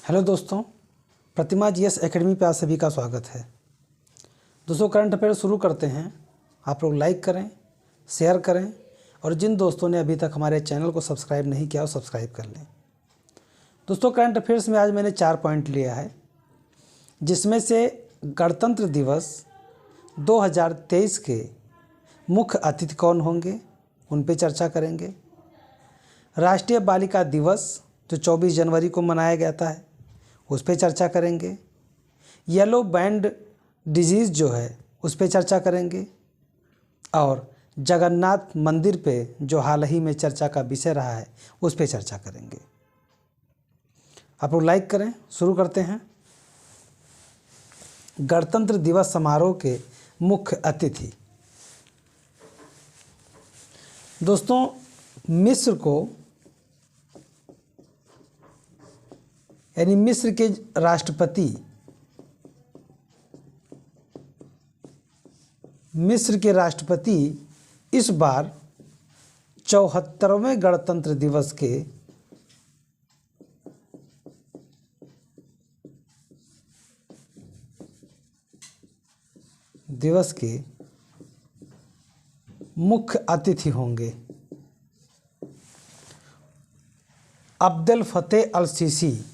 Hello दोस्तों, प्रतिमा GS academy पे आप सभी का स्वागत है। दोस्तों, करंट अफेयर शुरू करते हैं। आप लोग लाइक करें, शेयर करें और जिन दोस्तों ने अभी तक हमारे चैनल को सब्सक्राइब नहीं किया वो सब्सक्राइब कर लें। दोस्तों, करंट अफेयर्स में आज मैंने 4 पॉइंट लिया है, जिसमें से गणतंत्र दिवस 2023 के मुख्य अतिथि कौन होंगे उन पे चर्चा करेंगे। राष्ट्रीय बालिका दिवस जो 24 जनवरी को मनाया जाता है उस पर चर्चा करेंगे। येलो बैंड डिजीज़ जो है उस पर चर्चा करेंगे और जगन्नाथ मंदिर पे जो हाल ही में चर्चा का विषय रहा है उस पर चर्चा करेंगे। आप लोग लाइक करें। शुरू करते हैं। गणतंत्र दिवस समारोह के मुख्य अतिथि। दोस्तों, मिस्र को यानी मिस्र के राष्ट्रपति इस बार 74वें गणतंत्र दिवस के मुख्य अतिथि होंगे। अब्देल फतेह अल सीसी।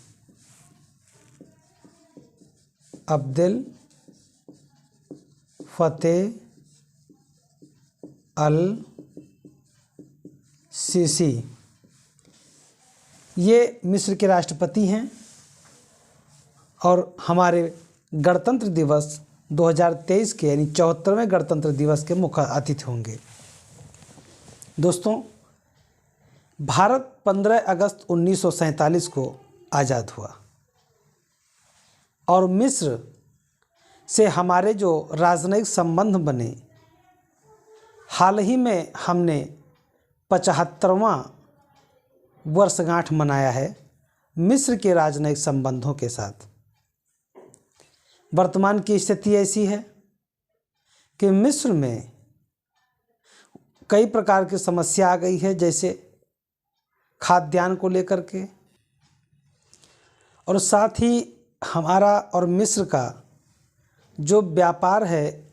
अब्देल फतेह अल सीसी ये मिस्र के राष्ट्रपति हैं और हमारे गणतंत्र दिवस 2023 के यानी 74वें गणतंत्र दिवस के मुख्य अतिथि होंगे। दोस्तों, भारत 15 अगस्त 1947 को आज़ाद हुआ और मिस्र से हमारे जो राजनयिक संबंध बने, हाल ही में हमने 75वां वर्षगांठ मनाया है मिस्र के राजनयिक संबंधों के साथ। वर्तमान की स्थिति ऐसी है कि मिस्र में कई प्रकार की समस्या आ गई है, जैसे खाद्यान्न को लेकर के, और साथ ही हमारा और मिस्र का जो व्यापार है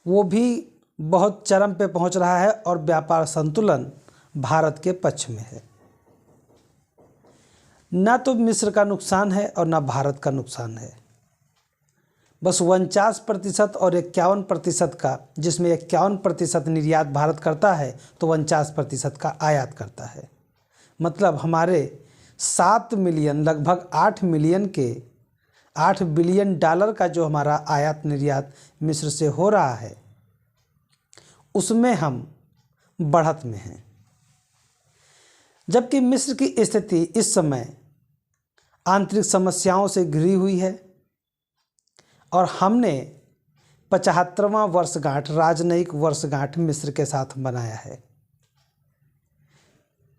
वो भी बहुत चरम पे पहुंच रहा है और व्यापार संतुलन भारत के पक्ष में है। ना तो मिस्र का नुकसान है और ना भारत का नुकसान है। बस 49% और 51% का, जिसमें 51% निर्यात भारत करता है तो 49% का आयात करता है। मतलब हमारे 7 मिलियन लगभग 8 बिलियन डॉलर का जो हमारा आयात निर्यात मिस्र से हो रहा है उसमें हम बढ़त में हैं। जबकि मिस्र की स्थिति इस समय आंतरिक समस्याओं से घिरी हुई है और हमने 75वां वर्षगांठ राजनयिक वर्षगांठ मिस्र के साथ मनाया है।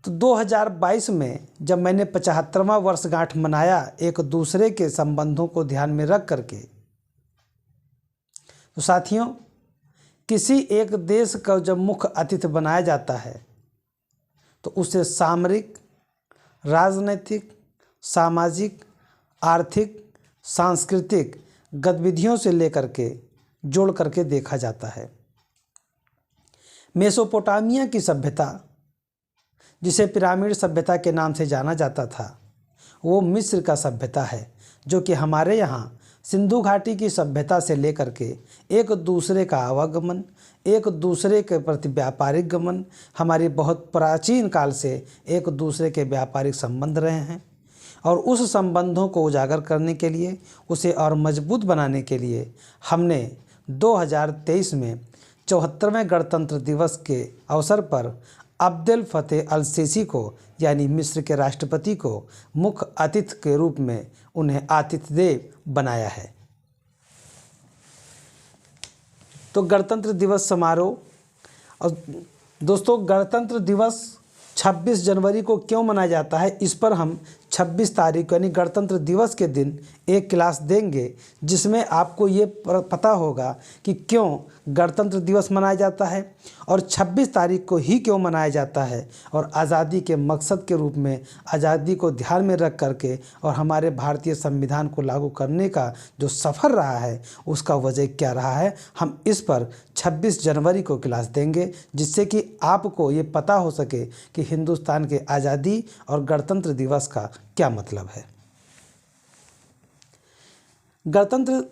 तो 2022 में जब मैंने 75वां वर्षगांठ मनाया एक दूसरे के संबंधों को ध्यान में रख करके, तो साथियों, किसी एक देश का जब मुख्य अतिथि बनाया जाता है तो उसे सामरिक, राजनीतिक, सामाजिक, आर्थिक, सांस्कृतिक गतिविधियों से लेकर के जोड़ करके देखा जाता है। मेसोपोटामिया की सभ्यता, जिसे पिरामिड सभ्यता के नाम से जाना जाता था, वो मिस्र का सभ्यता है, जो कि हमारे यहाँ सिंधु घाटी की सभ्यता से लेकर के एक दूसरे का आवागमन, एक दूसरे के प्रति व्यापारिक गमन, हमारी बहुत प्राचीन काल से एक दूसरे के व्यापारिक संबंध रहे हैं। और उस संबंधों को उजागर करने के लिए, उसे और मजबूत बनाने के लिए हमने 2023 में 74वें गणतंत्र दिवस के अवसर पर अब्देल फतेह अल सीसी को यानी मिस्र के राष्ट्रपति को मुख्य अतिथि के रूप में उन्हें आतिथ्य बनाया है। तो गणतंत्र दिवस समारोह, और दोस्तों गणतंत्र दिवस 26 जनवरी को क्यों मनाया जाता है, इस पर हम 26 तारीख को यानी गणतंत्र दिवस के दिन एक क्लास देंगे, जिसमें आपको ये पता होगा कि क्यों गणतंत्र दिवस मनाया जाता है और 26 तारीख को ही क्यों मनाया जाता है, और आज़ादी के मकसद के रूप में आज़ादी को ध्यान में रख करके और हमारे भारतीय संविधान को लागू करने का जो सफ़र रहा है उसका वजह क्या रहा है। हम इस पर 26 जनवरी को क्लास देंगे, जिससे कि आपको ये पता हो सके कि हिंदुस्तान के आज़ादी और गणतंत्र दिवस का क्या मतलब है। गणतंत्र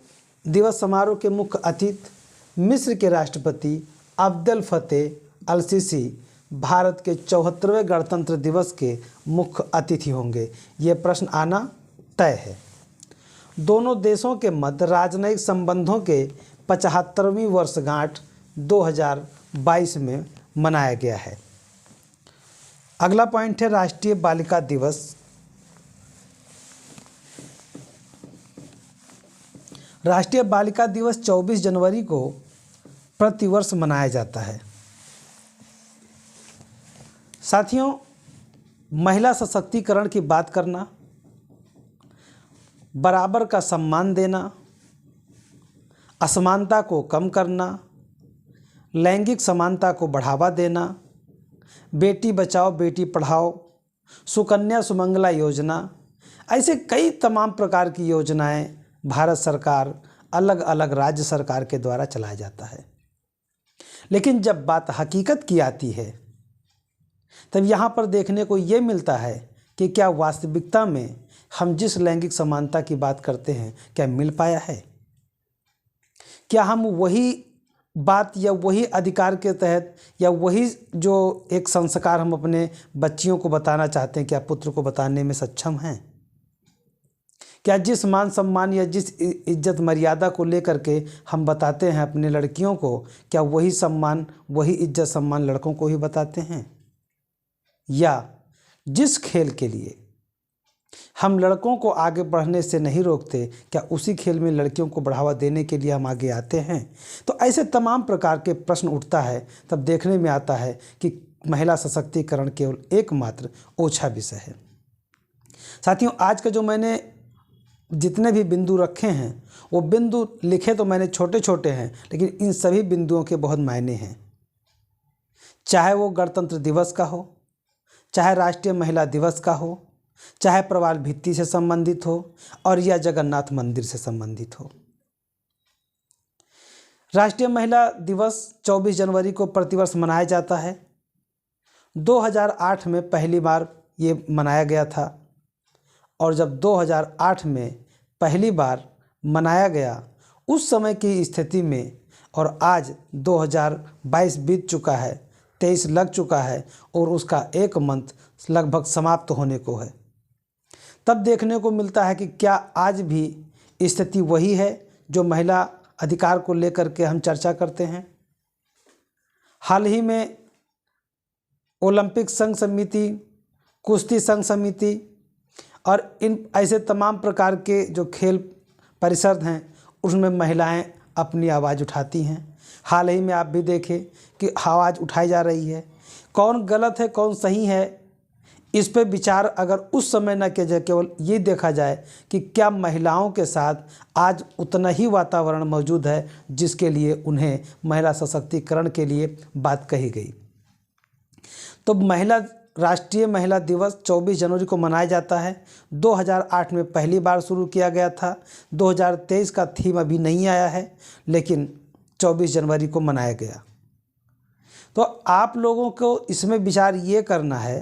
दिवस समारोह के मुख्य अतिथि मिस्र के राष्ट्रपति अब्देल फतेह अल सीसी भारत के 74वें गणतंत्र दिवस के मुख्य अतिथि होंगे। ये प्रश्न आना तय है। दोनों देशों के मध्य राजनयिक संबंधों के 75वीं वर्षगांठ 2022 में मनाया गया है। अगला पॉइंट है राष्ट्रीय बालिका दिवस। राष्ट्रीय बालिका दिवस 24 जनवरी को प्रतिवर्ष मनाया जाता है। साथियों, महिला सशक्तिकरण की बात करना, बराबर का सम्मान देना, असमानता को कम करना, लैंगिक समानता को बढ़ावा देना, बेटी बचाओ बेटी पढ़ाओ, सुकन्या सुमंगला योजना, ऐसे कई तमाम प्रकार की योजनाएं भारत सरकार अलग अलग राज्य सरकार के द्वारा चलाया जाता है। लेकिन जब बात हकीकत की आती है तब यहाँ पर देखने को ये मिलता है कि क्या वास्तविकता में हम जिस लैंगिक समानता की बात करते हैं क्या मिल पाया है। क्या हम वही बात या वही अधिकार के तहत या वही जो एक संस्कार हम अपने बच्चियों को बताना चाहते हैं क्या पुत्र को बताने में सक्षम हैं। क्या जिस मान सम्मान या जिस इज्जत मर्यादा को लेकर के हम बताते हैं अपने लड़कियों को, क्या वही सम्मान वही इज्जत सम्मान लड़कों को ही बताते हैं। या जिस खेल के लिए हम लड़कों को आगे बढ़ने से नहीं रोकते क्या उसी खेल में लड़कियों को बढ़ावा देने के लिए हम आगे आते हैं। तो ऐसे तमाम प्रकार के प्रश्न उठता है, तब देखने में आता है कि महिला सशक्तिकरण केवल एकमात्र ओछा विषय है। साथियों, आज का जो मैंने जितने भी बिंदु रखे हैं वो बिंदु लिखे तो मैंने छोटे छोटे हैं, लेकिन इन सभी बिंदुओं के बहुत मायने हैं। चाहे वो गणतंत्र दिवस का हो, चाहे राष्ट्रीय महिला दिवस का हो, चाहे प्रवाल भित्ति से संबंधित हो और या जगन्नाथ मंदिर से संबंधित हो। राष्ट्रीय महिला दिवस 24 जनवरी को प्रतिवर्ष मनाया जाता है। 2008 में पहली बार ये मनाया गया था, और जब 2008 में पहली बार मनाया गया उस समय की स्थिति में और आज 2022 बीत चुका है, 23 लग चुका है और उसका एक मंथ लगभग समाप्त होने को है, तब देखने को मिलता है कि क्या आज भी स्थिति वही है जो महिला अधिकार को लेकर के हम चर्चा करते हैं। हाल ही में ओलंपिक संघ समिति, कुश्ती संघ समिति और इन ऐसे तमाम प्रकार के जो खेल परिषद हैं उसमें महिलाएं अपनी आवाज़ उठाती हैं। हाल ही में आप भी देखें कि आवाज़ उठाई जा रही है। कौन गलत है कौन सही है इस पे विचार अगर उस समय न किया जाए, केवल ये देखा जाए कि क्या महिलाओं के साथ आज उतना ही वातावरण मौजूद है जिसके लिए उन्हें महिला सशक्तिकरण के लिए बात कही गई। तो राष्ट्रीय महिला दिवस 24 जनवरी को मनाया जाता है। 2008 में पहली बार शुरू किया गया था। 2023 का थीम अभी नहीं आया है, लेकिन 24 जनवरी को मनाया गया। तो आप लोगों को इसमें विचार ये करना है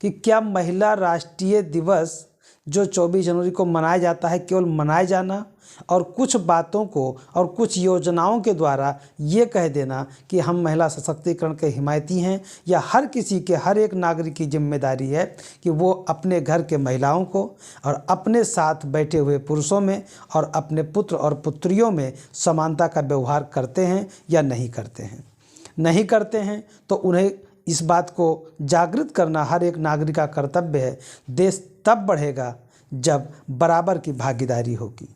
कि क्या महिला राष्ट्रीय दिवस जो 24 जनवरी को मनाया जाता है केवल मनाया जाना और कुछ बातों को और कुछ योजनाओं के द्वारा ये कह देना कि हम महिला सशक्तिकरण के हिमायती हैं, या हर किसी के हर एक नागरिक की जिम्मेदारी है कि वो अपने घर के महिलाओं को और अपने साथ बैठे हुए पुरुषों में और अपने पुत्र और पुत्रियों में समानता का व्यवहार करते हैं या नहीं करते हैं। नहीं करते हैं तो उन्हें इस बात को जागृत करना हर एक नागरिक का कर्तव्य है। देश तब बढ़ेगा जब बराबर की भागीदारी होगी।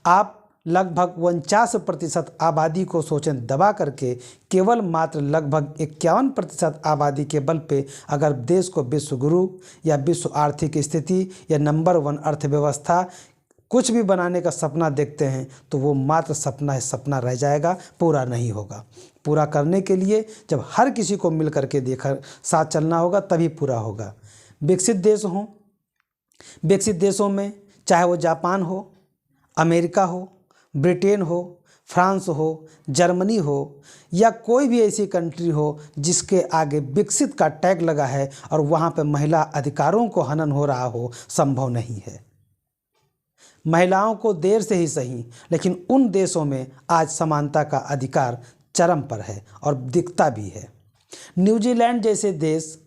आप लगभग 49% आबादी को सोचें दबा करके केवल मात्र लगभग 51% आबादी के बल पे अगर देश को विश्व गुरु या विश्व आर्थिक स्थिति या नंबर 1 अर्थव्यवस्था कुछ भी बनाने का सपना देखते हैं तो वो मात्र सपना है, सपना रह जाएगा, पूरा नहीं होगा। पूरा करने के लिए जब हर किसी को मिल करके साथ चलना होगा तभी पूरा होगा। विकसित देश हों, विकसित देशों में चाहे वो जापान हो, अमेरिका हो, ब्रिटेन हो, फ्रांस हो, जर्मनी हो या कोई भी ऐसी कंट्री हो जिसके आगे विकसित का टैग लगा है और वहाँ पे महिला अधिकारों को हनन हो रहा हो, संभव नहीं है। महिलाओं को देर से ही सही लेकिन उन देशों में आज समानता का अधिकार चरम पर है और दिखता भी है। न्यूजीलैंड जैसे देश,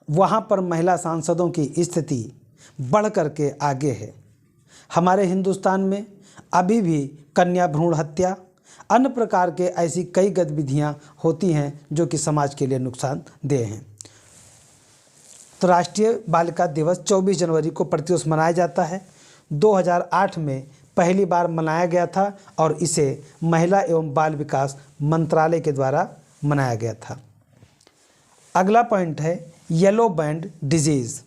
वहाँ पर महिला सांसदों की स्थिति बढ़ करके आगे है। हमारे हिंदुस्तान में अभी भी कन्या भ्रूण हत्या, अन्य प्रकार के ऐसी कई गतिविधियाँ होती हैं जो कि समाज के लिए नुकसानदेह हैं। तो राष्ट्रीय बालिका दिवस 24 जनवरी को प्रतिवर्ष मनाया जाता है। 2008 में पहली बार मनाया गया था और इसे महिला एवं बाल विकास मंत्रालय के द्वारा मनाया गया था। अगला पॉइंट है येलो बैंड डिजीज़।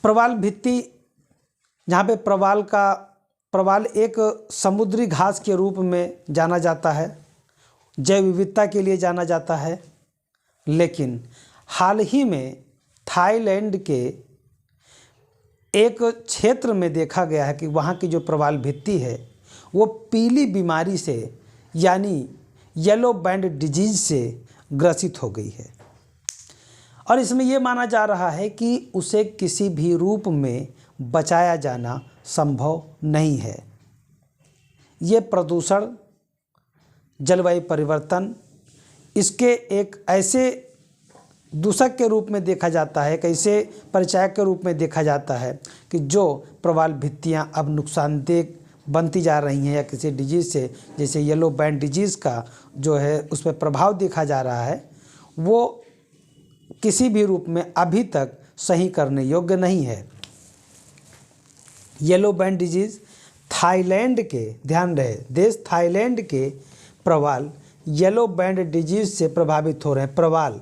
प्रवाल भित्ति, जहाँ पे प्रवाल एक समुद्री घास के रूप में जाना जाता है, जैव विविधता के लिए जाना जाता है, लेकिन हाल ही में थाईलैंड के एक क्षेत्र में देखा गया है कि वहाँ की जो प्रवाल भित्ति है वो पीली बीमारी से यानी येलो बैंड डिजीज से ग्रसित हो गई है और इसमें ये माना जा रहा है कि उसे किसी भी रूप में बचाया जाना संभव नहीं है। ये प्रदूषण, जलवायु परिवर्तन, इसके एक ऐसे दूषक के रूप में देखा जाता है, कैसे परिचायक के रूप में देखा जाता है कि जो प्रवाल भित्तियाँ अब नुकसानदेह बनती जा रही हैं या किसी डिजीज़ से, जैसे येलो बैंड डिजीज़ का जो है उस पर प्रभाव देखा जा रहा है, वो किसी भी रूप में अभी तक सही करने योग्य नहीं है। येलो बैंड डिजीज़ थाईलैंड के, ध्यान रहे, देश थाईलैंड के प्रवाल येलो बैंड डिजीज़ से प्रभावित हो रहे हैं, प्रवाल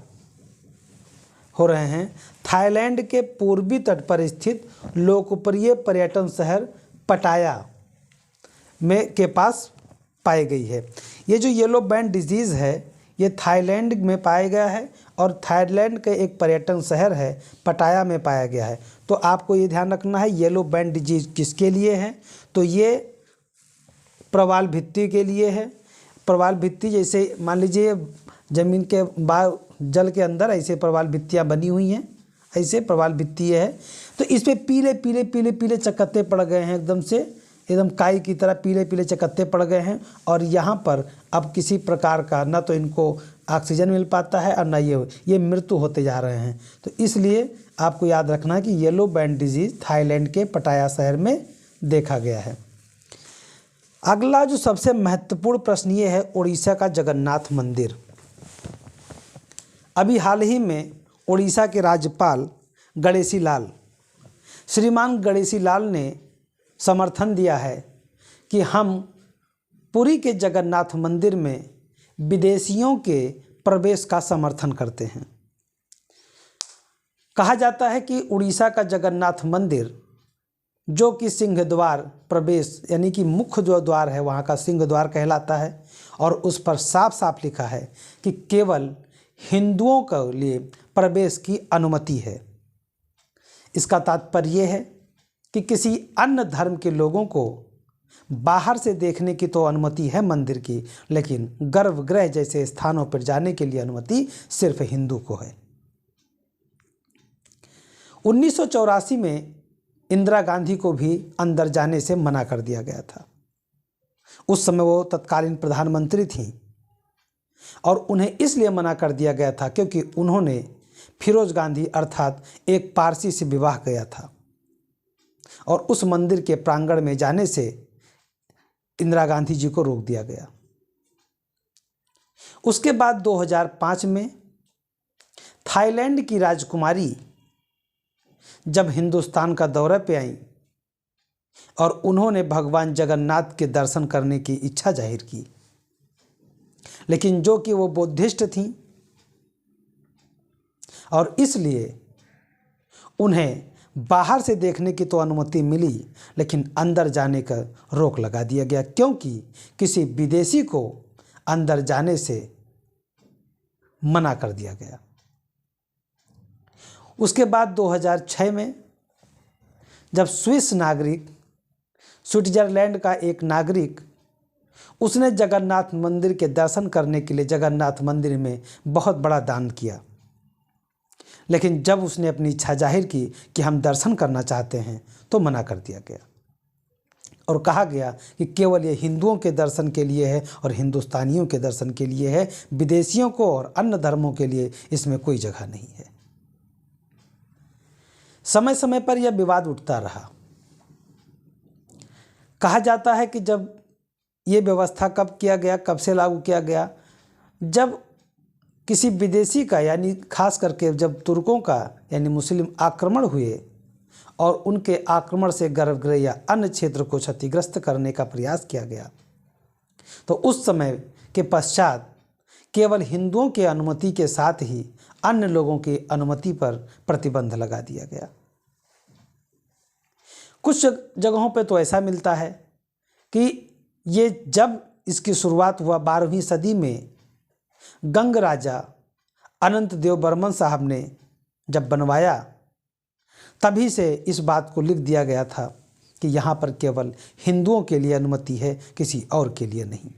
हो रहे हैं। थाईलैंड के पूर्वी तट पर स्थित लोकप्रिय पर्यटन शहर पटाया में के पास पाई गई है। ये जो येलो बैंड डिजीज़ है ये थाईलैंड में पाया गया है और थाईलैंड के एक पर्यटन शहर है पटाया में पाया गया है। तो आपको ये ध्यान रखना है येलो बैंड डिजीज़ किसके लिए है, तो ये प्रवाल भित्ति के लिए है। प्रवाल भित्ति जैसे मान लीजिए ज़मीन के जल के अंदर ऐसे प्रवाल भित्तियाँ बनी हुई हैं, ऐसे प्रवाल भित्ति है, तो इस पर पीले पीले पीले पीले चकत्ते पड़ गए हैं, एकदम काई की तरह पीले पीले चकत्ते पड़ गए हैं और यहाँ पर अब किसी प्रकार का ना तो इनको ऑक्सीजन मिल पाता है और ना ये मृत्यु होते जा रहे हैं। तो इसलिए आपको याद रखना है कि येलो बैंड डिजीज़ थाईलैंड के पटाया शहर में देखा गया है। अगला जो सबसे महत्वपूर्ण प्रश्न ये है उड़ीसा का जगन्नाथ मंदिर। अभी हाल ही में उड़ीसा के राज्यपाल गणेशी लाल, श्रीमान गणेशी लाल ने समर्थन दिया है कि हम पुरी के जगन्नाथ मंदिर में विदेशियों के प्रवेश का समर्थन करते हैं। कहा जाता है कि उड़ीसा का जगन्नाथ मंदिर जो कि सिंह द्वार प्रवेश यानी कि मुख्य जो द्वार है वहाँ का सिंह द्वार कहलाता है और उस पर साफ साफ लिखा है कि केवल हिंदुओं के लिए प्रवेश की अनुमति है। इसका तात्पर्य है कि किसी अन्य धर्म के लोगों को बाहर से देखने की तो अनुमति है मंदिर की, लेकिन गर्भगृह जैसे स्थानों पर जाने के लिए अनुमति सिर्फ हिंदू को है। 1984 में इंदिरा गांधी को भी अंदर जाने से मना कर दिया गया था। उस समय वो तत्कालीन प्रधानमंत्री थीं और उन्हें इसलिए मना कर दिया गया था क्योंकि उन्होंने फिरोज गांधी अर्थात एक पारसी से विवाह किया था और उस मंदिर के प्रांगण में जाने से इंदिरा गांधी जी को रोक दिया गया। उसके बाद 2005 में थाईलैंड की राजकुमारी जब हिंदुस्तान का दौरे पे आई और उन्होंने भगवान जगन्नाथ के दर्शन करने की इच्छा जाहिर की। लेकिन जो कि वो बुद्धिस्ट थीं और इसलिए उन्हें बाहर से देखने की तो अनुमति मिली, लेकिन अंदर जाने का रोक लगा दिया गया, क्योंकि किसी विदेशी को अंदर जाने से मना कर दिया गया। उसके बाद 2006 में जब स्विस नागरिक, स्विट्जरलैंड का एक नागरिक, उसने जगन्नाथ मंदिर के दर्शन करने के लिए जगन्नाथ मंदिर में बहुत बड़ा दान किया, लेकिन जब उसने अपनी इच्छा जाहिर की कि हम दर्शन करना चाहते हैं तो मना कर दिया गया और कहा गया कि केवल ये हिंदुओं के दर्शन के लिए है और हिंदुस्तानियों के दर्शन के लिए है, विदेशियों को और अन्य धर्मों के लिए इसमें कोई जगह नहीं है। समय समय पर यह विवाद उठता रहा। कहा जाता है कि जब ये व्यवस्था कब किया गया, कब से लागू किया गया, जब किसी विदेशी का यानी खास करके जब तुर्कों का यानी मुस्लिम आक्रमण हुए और उनके आक्रमण से गर्भगृह या अन्य क्षेत्र को क्षतिग्रस्त करने का प्रयास किया गया, तो उस समय के पश्चात केवल हिंदुओं के अनुमति के साथ ही अन्य लोगों की अनुमति पर प्रतिबंध लगा दिया गया। कुछ जगहों पे तो ऐसा मिलता है कि ये जब इसकी शुरुआत हुआ 12वीं सदी में गंग राजा अनंत देव बर्मन साहब ने जब बनवाया, तभी से इस बात को लिख दिया गया था कि यहाँ पर केवल हिंदुओं के लिए अनुमति है, किसी और के लिए नहीं।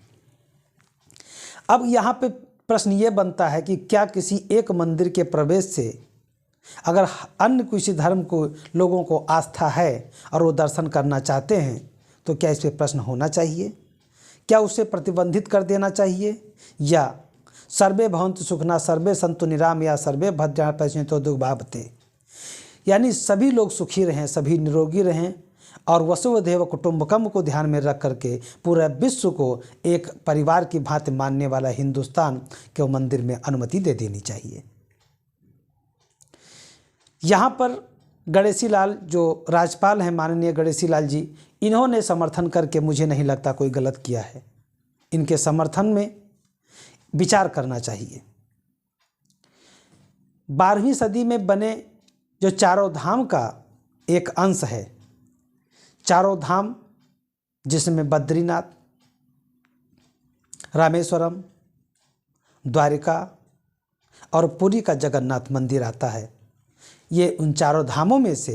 अब यहाँ पे प्रश्न ये बनता है कि क्या किसी एक मंदिर के प्रवेश से अगर अन्य किसी धर्म को लोगों को आस्था है और वो दर्शन करना चाहते हैं तो क्या इस पर प्रश्न होना चाहिए? क्या उसे प्रतिबंधित कर देना चाहिए, या सर्वे भवन्तु सुखिनः सर्वे सन्तु निरामयाः या सर्वे भद्राणि पश्यन्तु दुर्भावते, यानी सभी लोग सुखी रहें, सभी निरोगी रहें और वसुधैव कुटुम्बकम को ध्यान में रख करके पूरा विश्व को एक परिवार की भांति मानने वाला हिंदुस्तान के मंदिर में अनुमति दे देनी चाहिए। यहाँ पर गणेशी लाल जो राज्यपाल हैं, माननीय गणेशी लाल जी, इन्होंने समर्थन करके मुझे नहीं लगता कोई गलत किया है। इनके समर्थन में विचार करना चाहिए। 12वीं सदी में बने जो चारों धाम का एक अंश है, चारों धाम जिसमें बद्रीनाथ, रामेश्वरम, द्वारिका और पुरी का जगन्नाथ मंदिर आता है, ये उन चारों धामों में से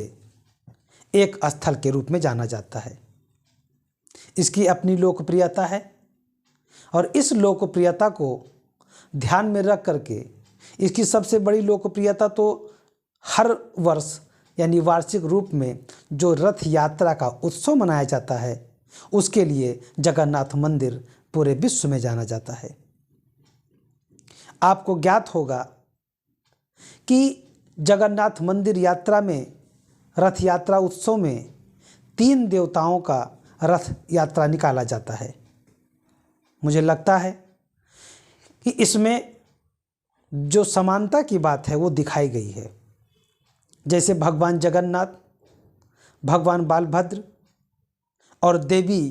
एक स्थल के रूप में जाना जाता है। इसकी अपनी लोकप्रियता है और इस लोकप्रियता को ध्यान में रख करके इसकी सबसे बड़ी लोकप्रियता तो हर वर्ष यानी वार्षिक रूप में जो रथ यात्रा का उत्सव मनाया जाता है, उसके लिए जगन्नाथ मंदिर पूरे विश्व में जाना जाता है। आपको ज्ञात होगा कि जगन्नाथ मंदिर यात्रा में, रथ यात्रा उत्सव में 3 देवताओं का रथ यात्रा निकाला जाता है। मुझे लगता है कि इसमें जो समानता की बात है वो दिखाई गई है। जैसे भगवान जगन्नाथ, भगवान बालभद्र और देवी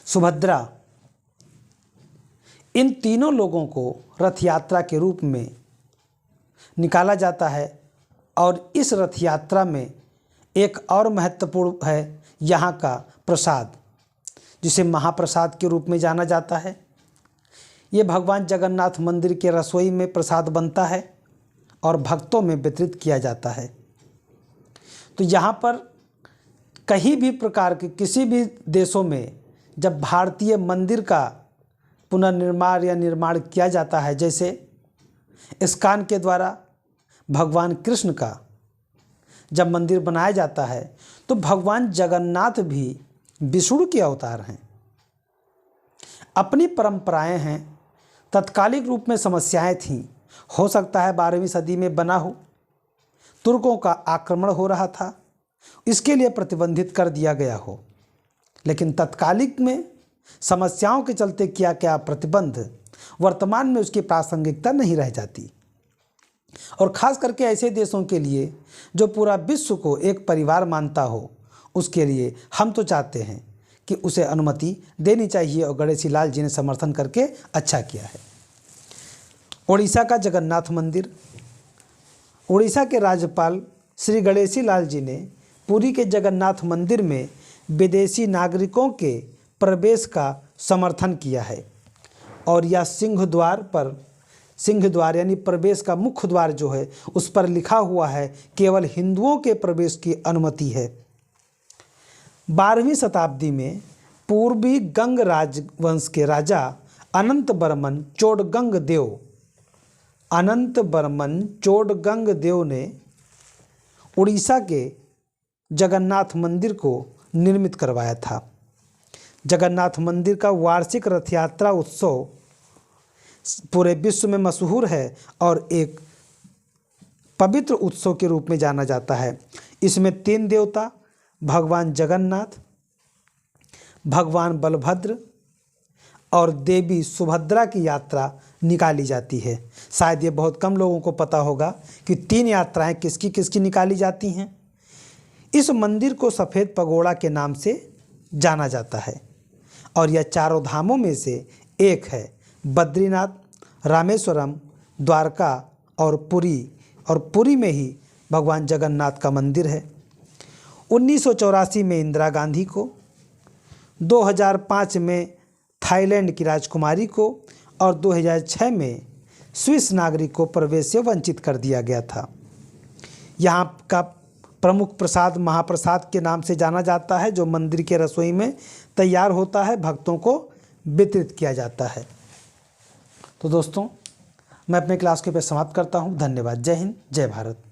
सुभद्रा, इन तीनों लोगों को रथ यात्रा के रूप में निकाला जाता है और इस रथ यात्रा में एक और महत्वपूर्ण है यहाँ का प्रसाद, जिसे महाप्रसाद के रूप में जाना जाता है। ये भगवान जगन्नाथ मंदिर के रसोई में प्रसाद बनता है और भक्तों में वितरित किया जाता है। तो यहाँ पर कहीं भी प्रकार के किसी भी देशों में जब भारतीय मंदिर का पुनर्निर्माण या निर्माण किया जाता है, जैसे इस्कॉन के द्वारा भगवान कृष्ण का जब मंदिर बनाया जाता है, तो भगवान जगन्नाथ भी विष्णु के अवतार हैं। अपनी परंपराएं हैं, तत्कालिक रूप में समस्याएं थीं। हो सकता है 12वीं सदी में बना हो, तुर्कों का आक्रमण हो रहा था, इसके लिए प्रतिबंधित कर दिया गया हो, लेकिन तत्कालिक में समस्याओं के चलते किया गया प्रतिबंध वर्तमान में उसकी प्रासंगिकता नहीं रह जाती। और ख़ास करके ऐसे देशों के लिए जो पूरा विश्व को एक परिवार मानता हो, उसके लिए हम तो चाहते हैं कि उसे अनुमति देनी चाहिए और गणेशी लाल जी ने समर्थन करके अच्छा किया है। उड़ीसा का जगन्नाथ मंदिर। उड़ीसा के राज्यपाल श्री गणेशी लाल जी ने पुरी के जगन्नाथ मंदिर में विदेशी नागरिकों के प्रवेश का समर्थन किया है और यह सिंह द्वार यानी प्रवेश का मुख्य द्वार जो है उस पर लिखा हुआ है केवल हिंदुओं के प्रवेश की अनुमति है। 12वीं शताब्दी में पूर्वी गंग राजवंश के राजा अनंत बर्मन चोडगंग देव ने उड़ीसा के जगन्नाथ मंदिर को निर्मित करवाया था। जगन्नाथ मंदिर का वार्षिक रथ यात्रा उत्सव पूरे विश्व में मशहूर है और एक पवित्र उत्सव के रूप में जाना जाता है। इसमें 3 देवता भगवान जगन्नाथ, भगवान बलभद्र और देवी सुभद्रा की यात्रा निकाली जाती है। शायद ये बहुत कम लोगों को पता होगा कि 3 यात्राएं किसकी किसकी निकाली जाती हैं। इस मंदिर को सफ़ेद पगोड़ा के नाम से जाना जाता है और यह 4 धामों में से एक है। बद्रीनाथ, रामेश्वरम, द्वारका और पुरी में ही भगवान जगन्नाथ का मंदिर है। 1984 में इंदिरा गांधी को, 2005 में थाईलैंड की राजकुमारी को और 2006 में स्विस नागरिक को प्रवेश से वंचित कर दिया गया था। यहाँ का प्रमुख प्रसाद महाप्रसाद के नाम से जाना जाता है, जो मंदिर के रसोई में तैयार होता है, भक्तों को वितरित किया जाता है। तो दोस्तों, मैं अपने क्लास के पे समाप्त करता हूँ। धन्यवाद। जय हिंद, जय भारत।